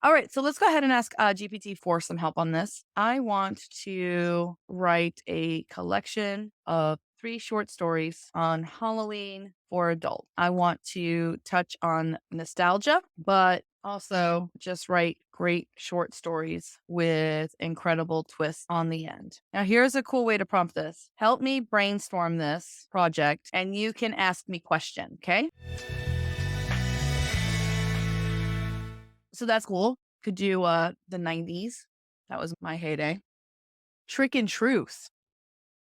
All right, so let's go ahead and ask GPT for some help on this. I want to write a collection of 3 short stories on Halloween for adults. I want to touch on nostalgia, but also just write great short stories with incredible twists on the end. Now, here's a cool way to prompt this. Help me brainstorm this project, and you can ask me questions, okay? So that's cool. Could do the 90s. That was my heyday. Trick and Truth.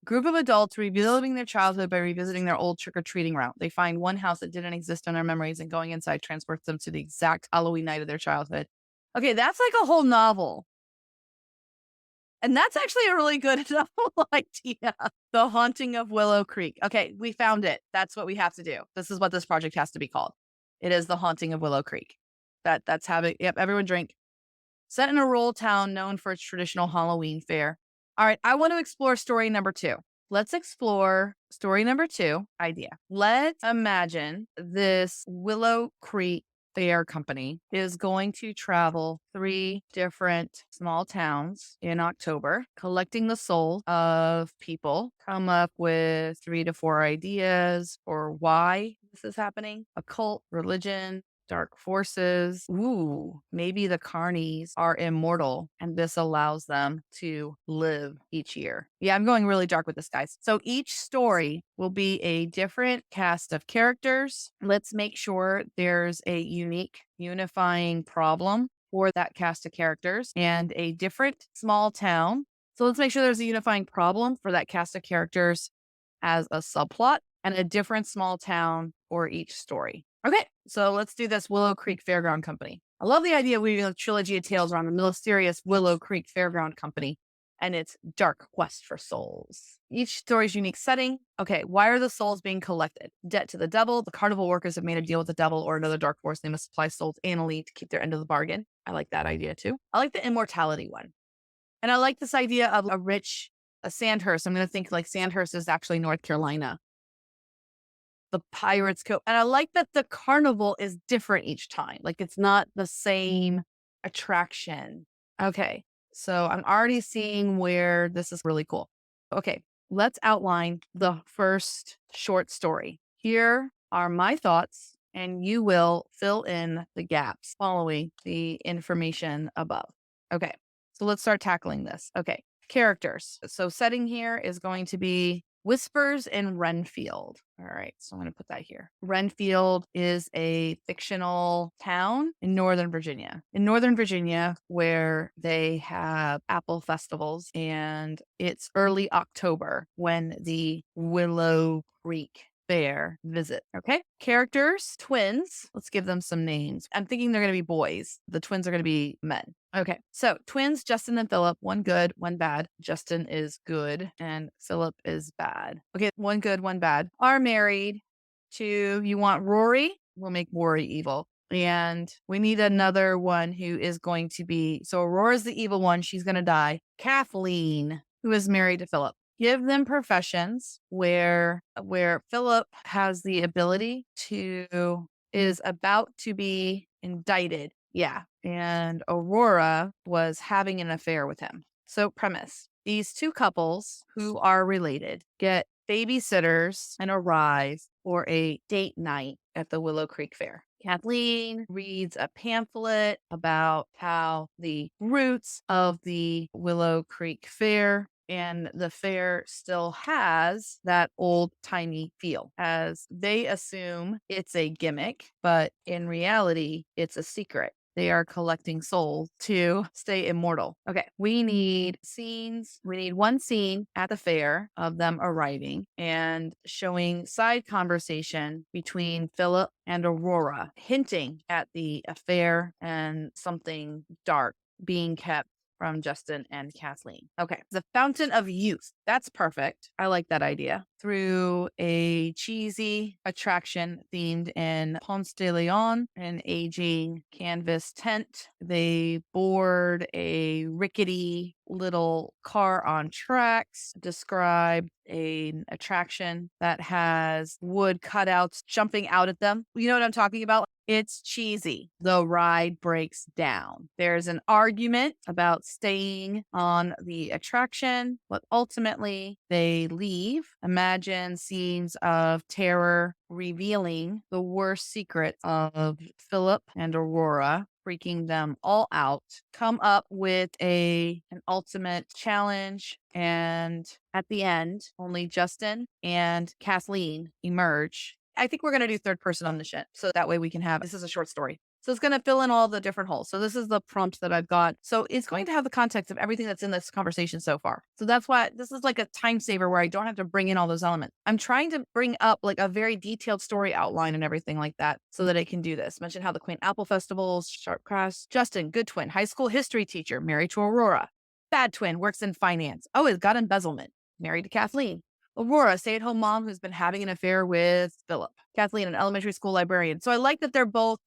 Group of adults reliving their childhood by revisiting their old trick-or-treating route. They find one house that didn't exist in their memories and going inside transports them to the exact Halloween night of their childhood. Okay, that's like a whole novel. And that's actually a really good novel idea. The Haunting of Willow Creek. Okay, we found it. That's what we have to do. This is what this project has to be called. It is The Haunting of Willow Creek. That's having, yep, everyone drink. Set in a rural town known for its traditional Halloween fair. All right, I want to explore story number 2. Let's explore story number 2 idea. Let's imagine this Willow Creek Fair Company is going to travel 3 different small towns in October, collecting the souls of people, come up with 3 to 4 ideas for why this is happening, occult, religion, dark forces. Ooh, maybe the carnies are immortal and this allows them to live each year. Yeah, I'm going really dark with this, guys. So each story will be a different cast of characters. Let's make sure there's a unique unifying problem for that cast of characters and a different small town. So let's make sure there's a unifying problem for that cast of characters as a subplot and a different small town for each story. Okay, so let's do this Willow Creek Fairground Company. I love the idea of weaving a trilogy of tales around the mysterious Willow Creek Fairground Company and its dark quest for souls. Each story's unique setting. Okay, why are the souls being collected? Debt to the devil. The carnival workers have made a deal with the devil or another dark force. They must supply souls annually to keep their end of the bargain. I like that idea too. I like the immortality one. And I like this idea of a Sandhurst. I'm going to think like Sandhurst is actually North Carolina. The Pirates Co. And I like that the carnival is different each time. Like it's not the same attraction. Okay. So I'm already seeing where this is really cool. Okay. Let's outline the first short story. Here are my thoughts, and you will fill in the gaps following the information above. Okay. So let's start tackling this. Okay. Characters. So setting here is going to be Whispers in Renfield. All right, so I'm going to put that here. Renfield is a fictional town in Northern Virginia. In Northern Virginia, where they have apple festivals, and it's early October when the Willow Creek Fair visit. Okay. Characters, twins. Let's give them some names. I'm thinking they're going to be boys. The twins are going to be men. Okay. So twins, Justin and Philip, one good, one bad. Justin is good and Philip is bad. Okay. One good, one bad. Are married to, you want Rory? We'll make Rory evil. And we need another one who is going to be, so Aurora's the evil one. She's going to die. Kathleen, who is married to Philip. Give them professions where Philip has the ability to, is about to be indicted. Yeah. And Aurora was having an affair with him. So premise, these 2 couples who are related get babysitters and arrive for a date night at the Willow Creek Fair. Kathleen reads a pamphlet about how the roots of the Willow Creek Fair and the fair still has that old timey feel, as they assume it's a gimmick, but in reality, it's a secret. They are collecting souls to stay immortal. Okay, we need scenes. We need one scene at the fair of them arriving and showing side conversation between Philip and Aurora, hinting at the affair and something dark being kept from Justin and Kathleen. Okay. The Fountain of Youth. That's perfect. I like that idea. Through a cheesy attraction themed in Ponce de Leon, an aging canvas tent. They board a rickety little car on tracks. Describe an attraction that has wood cutouts jumping out at them. You know what I'm talking about? It's cheesy. The ride breaks down. There's an argument about staying on the attraction, but ultimately they leave. Imagine scenes of terror revealing the worst secrets of Philip and Aurora, freaking them all out. Come up with an ultimate challenge, and at the end, only Justin and Kathleen emerge. I think we're going to do third person omniscient. So that way we can have, this is a short story. So it's going to fill in all the different holes. So this is the prompt that I've got. So it's going to have the context of everything that's in this conversation so far. So that's why this is like a time saver where I don't have to bring in all those elements. I'm trying to bring up like a very detailed story outline and everything like that so that I can do this. Mention how the Quaint Apple Festivals, sharp cross, Justin, good twin, high school history teacher, married to Aurora. Bad twin, works in finance. Oh, it's got embezzlement. Married to Kathleen. Aurora, stay-at-home mom who's been having an affair with Philip. Kathleen, an elementary school librarian. So I like that they're both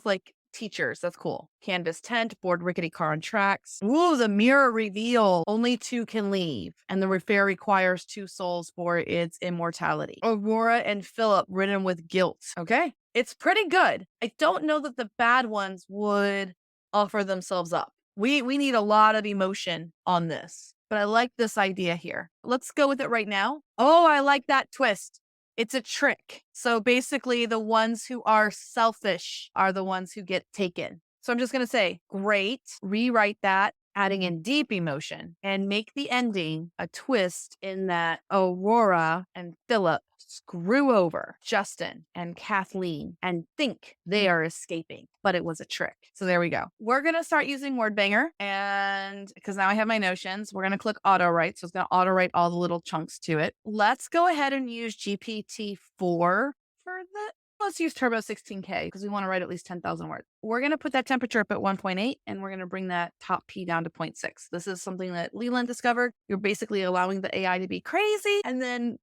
like teachers. That's cool. Canvas tent, board rickety car on tracks. Ooh, the mirror reveal. Only two can leave, and the affair requires two souls for its immortality. Aurora and Philip ridden with guilt. Okay, it's pretty good. I don't know that the bad ones would offer themselves up. We need a lot of emotion on this, but I like this idea here. Let's go with it right now. Oh, I like that twist. It's a trick. So basically, the ones who are selfish are the ones who get taken. So I'm just going to say, great, rewrite that, adding in deep emotion, and make the ending a twist in that Aurora and Philip screw over Justin and Kathleen and think they are escaping, but it was a trick. So there we go. We're going to start using WordBanger, and because now I have my notions, we're going to click auto write. So it's going to auto write all the little chunks to it. Let's go ahead and use GPT-4 for the let's use Turbo 16K because we want to write at least 10,000 words. We're going to put that temperature up at 1.8 and we're going to bring that top P down to 0.6. This is something that Leland discovered. You're basically allowing the AI to be crazy and then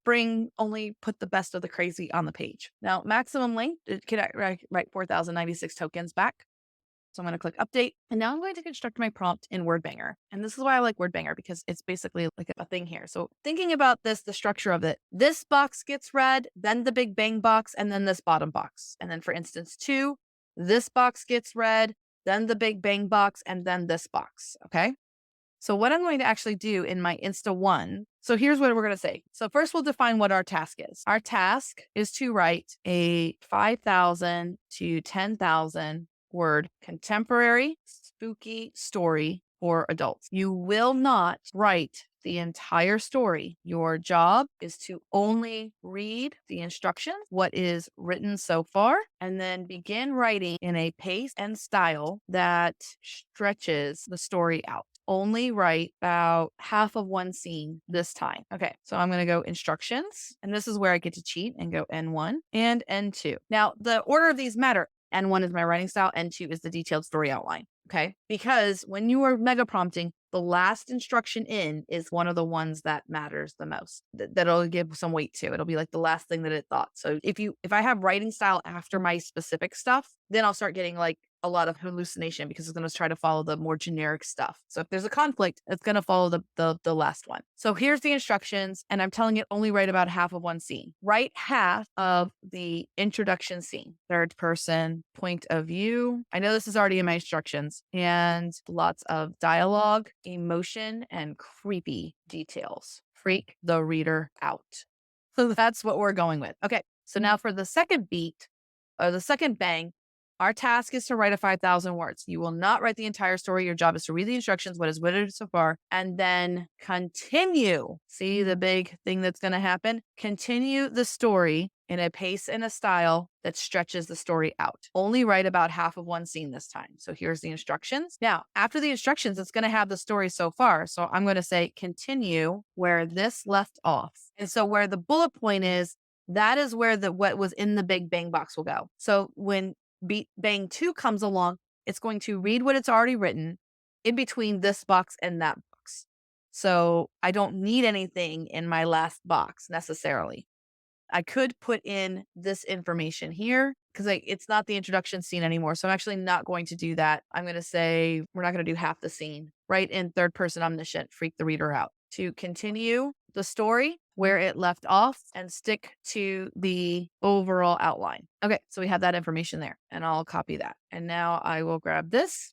only put the best of the crazy on the page. Now, maximum length, it can write 4,096 tokens back. So I'm going to click update. And now I'm going to construct my prompt in WordBanger. And this is why I like WordBanger, because it's basically like a thing here. So thinking about this, the structure of it, this box gets read, then the big bang box, and then this bottom box. And then for instance 2, this box gets read, then the big bang box, and then this box. Okay. So what I'm going to actually do in my Insta 1, so here's what we're going to say. So first we'll define what our task is. Our task is to write a 5,000 to 10,000 word contemporary spooky story for adults. You will not write the entire story. Your job is to only read the instructions, what is written so far, and then begin writing in a pace and style that stretches the story out. Only write about half of one scene this time. Okay, so I'm going to go instructions, and this is where I get to cheat and go N1 and N2. Now, the order of these matter. N1 is my writing style, N2 is the detailed story outline. Okay, because when you are mega prompting, the last instruction in is one of the ones that matters the most, that'll give some weight to. It'll be like the last thing that it thought. So if I have writing style after my specific stuff, then I'll start getting like a lot of hallucination because it's going to try to follow the more generic stuff. So if there's a conflict, it's going to follow the last one. So here's the instructions, and I'm telling it only write about half of one scene. Write half of the introduction scene, third person point of view. I know this is already in my instructions, and lots of dialogue, emotion, and creepy details. Freak the reader out. So that's what we're going with. Okay. So now for the second beat or the second bang, our task is to write a 5,000 words. You will not write the entire story. Your job is to read the instructions, what is written so far, and then continue. See the big thing that's going to happen? Continue the story in a pace and a style that stretches the story out. Only write about half of one scene this time. So here's the instructions. Now, after the instructions, it's going to have the story so far. So I'm going to say continue where this left off. And so where the bullet point is, that is where what was in the big bang box will go. So when bang 2 comes along, it's going to read what it's already written in between this box and that box. So I don't need anything in my last box necessarily. I could put in this information here because it's not the introduction scene anymore. So I'm actually not going to do that. I'm going to say we're not going to do half the scene. Write in third person omniscient, freak the reader out. To continue the story, where it left off and stick to the overall outline. Okay, so we have that information there, and I'll copy that. And now I will grab this.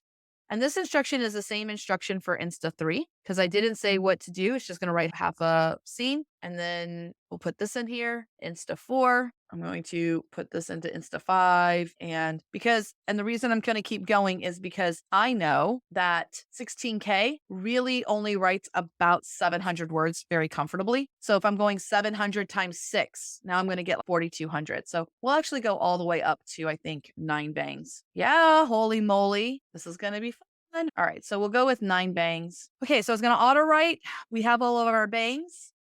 And this instruction is the same instruction for Insta 3 because I didn't say what to do. It's just going to write half a scene, and then we'll put this in here, Insta 4. I'm going to put this into Insta 5. And the reason I'm going to keep going is because I know that 16K really only writes about 700 words very comfortably. So if I'm going 700 times 6, now I'm going to get 4,200. So we'll actually go all the way up to, I think, 9 bangs. Yeah, holy moly. This is going to be fun. All right, so we'll go with 9 bangs. Okay, so it's going to auto write. We have all of our bangs.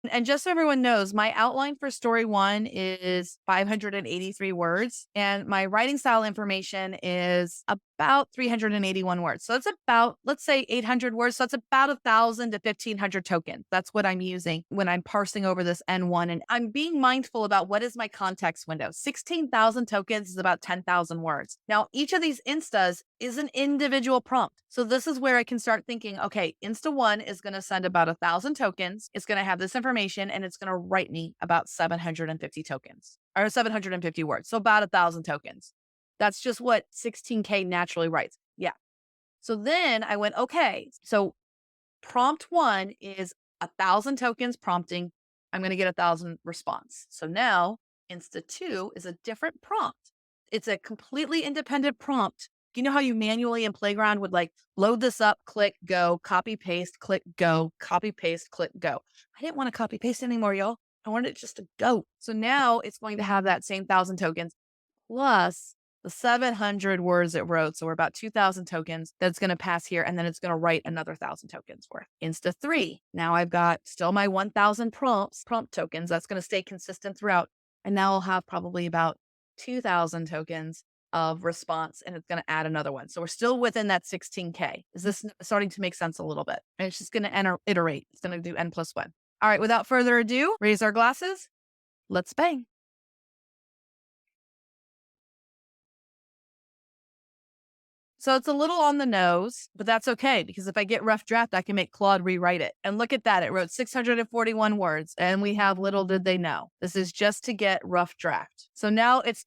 And just so everyone knows, my outline for story 1 is 583 words, and my writing style information is about 381 words. So it's about, let's say, 800 words. So it's about 1,000 to 1,500 tokens. That's what I'm using when I'm parsing over this N1. And I'm being mindful about what is my context window. 16,000 tokens is about 10,000 words. Now, each of these instas is an individual prompt. So this is where I can start thinking, okay, Insta 1 is going to send about 1,000 tokens. It's going to have this information, and it's going to write me about 750 tokens or 750 words. So about 1,000 tokens. That's just what 16K naturally writes. Yeah. So then I went, okay, so prompt 1 is 1,000 tokens prompting. I'm going to get 1,000 response. So now Insta 2 is a different prompt. It's a completely independent prompt. You know how you manually in Playground would like load this up, click, go, copy, paste, click, go, copy, paste, click, go. I didn't want to copy, paste anymore, y'all. I wanted it just to go. So now it's going to have that same 1,000 tokens plus the 700 words it wrote. So we're about 2,000 tokens that's going to pass here. And then it's going to write another 1,000 tokens worth. Insta 3. Now I've got still my 1,000 prompt tokens. That's going to stay consistent throughout. And now I'll have probably about 2,000 tokens of response, and it's going to add another one. So we're still within that 16K. Is this starting to make sense a little bit? And it's just going to iterate. It's going to do N+1. All right, without further ado, raise our glasses. Let's bang. So it's a little on the nose, but that's okay because if I get rough draft, I can make Claude rewrite it. And look at that. It wrote 641 words, and we have little did they know. This is just to get rough draft. So now it's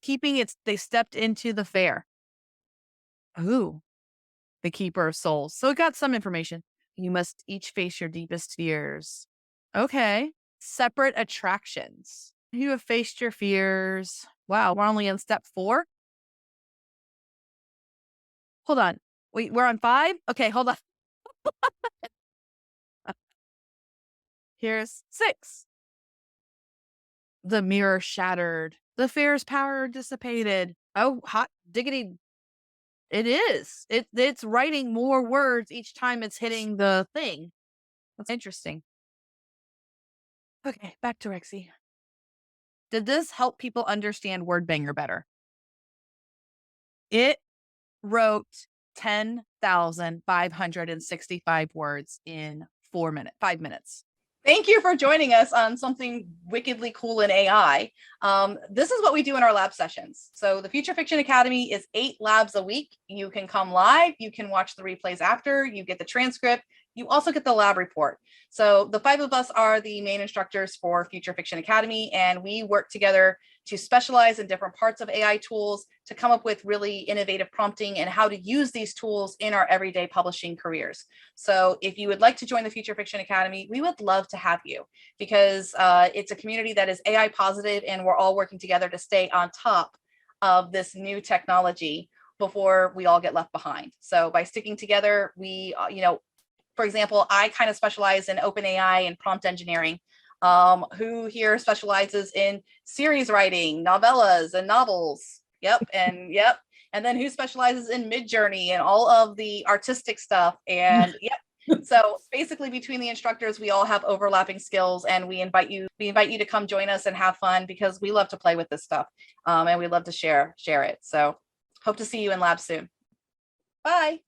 they stepped into the fair. Ooh, the keeper of souls. So it got some information. You must each face your deepest fears. Okay. Separate attractions. You have faced your fears. Wow, we're only on step 4. Hold on. Wait, we're on 5? Okay, hold on. Here's 6. The mirror shattered. The fear's power dissipated. Oh, hot diggity. It is. It's writing more words each time it's hitting the thing. That's interesting. Okay, back to Rexy. Did this help people understand word banger better? It wrote 10,565 words in 5 minutes. Thank you for joining us on something wickedly cool in AI. This is what we do in our lab sessions. So the Future Fiction Academy is 8 labs a week. You can come live, you can watch the replays after, you get the transcript, you also get the lab report. So the 5 of us are the main instructors for Future Fiction Academy, and we work together to specialize in different parts of AI tools to come up with really innovative prompting and how to use these tools in our everyday publishing careers. So if you would like to join the Future Fiction Academy, we would love to have you because it's a community that is AI positive, and we're all working together to stay on top of this new technology before we all get left behind. So by sticking together, we, for example, I kind of specialize in OpenAI and prompt engineering. Who here specializes in series writing, novellas and novels? Yep. And then who specializes in Midjourney and all of the artistic stuff? And yep. So basically between the instructors, we all have overlapping skills, and we invite you to come join us and have fun because we love to play with this stuff. And we love to share it. So hope to see you in lab soon. Bye.